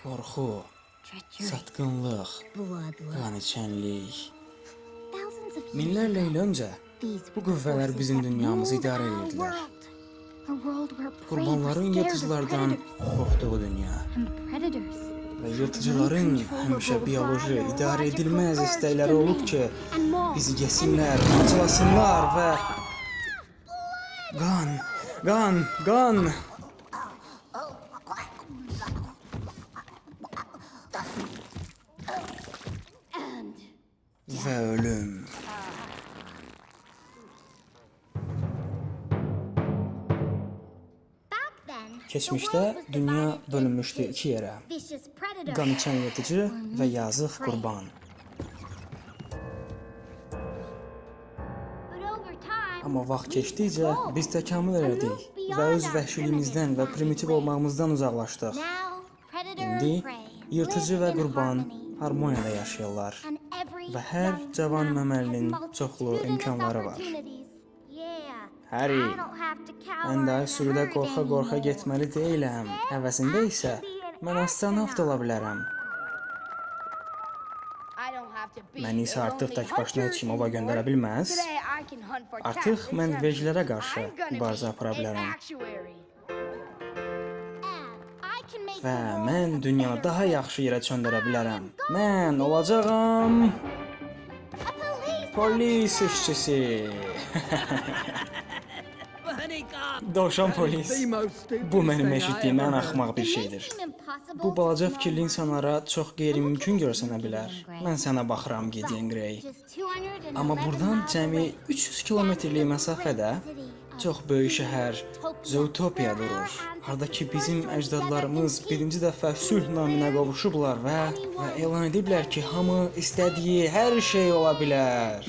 qorxu, satqınlıq, qan içənlik. Minlərlə il öncə bu qüvvələr bizim dünyamızı idarə edirdilər. Qurbanların yırtıcılardan qorxduğu dünya və yırtıcıların həmişə bioloji, idarə edilməz istəkləri olub ki, bizi yesinlər, parçalasınlar və qan. Və ölüm. Keçmişdə dünya bölünmüşdü iki yerə. Qan içən yırtıcı və yazıq qurban. Amma vaxt keçdikcə biz təkamül elədik və öz vəhşiliyimizdən və primitiv olmağımızdan uzaqlaşdıq. İndi yırtıcı və qurban harmoniyada yaşayırlar və hər cavan məməlinin çoxlu imkanları var. Harry, mən daha sürüdə qorxa-qorxa getməli deyiləm. Əvəzində isə mən astronavt ola bilərəm. Məni isə artıq tək başına heç kim ova göndərə bilməz. Artıq mən veclərə qarşı mübarizə apara bilərəm. Və mən dünyanı daha yaxşı yerə çöndərə bilərəm. Mən olacağam polis işçisi. Dovşan polis. Bu mənim eşitdiyim ən axmaq bir şeydir. Bu balaca fikirli insanlara çox qeyri-mümkün görsənə bilər. Mən sənə baxıram, Gideon Grey. Amma buradan cəmi 300 kilometrlik məsafədə çox böyük şəhər Zootopia durur. Haradakı bizim əcdadlarımız birinci dəfə sülh naminə qovuşublar və elan ediblər ki, hamı istədiyi hər şey ola bilər.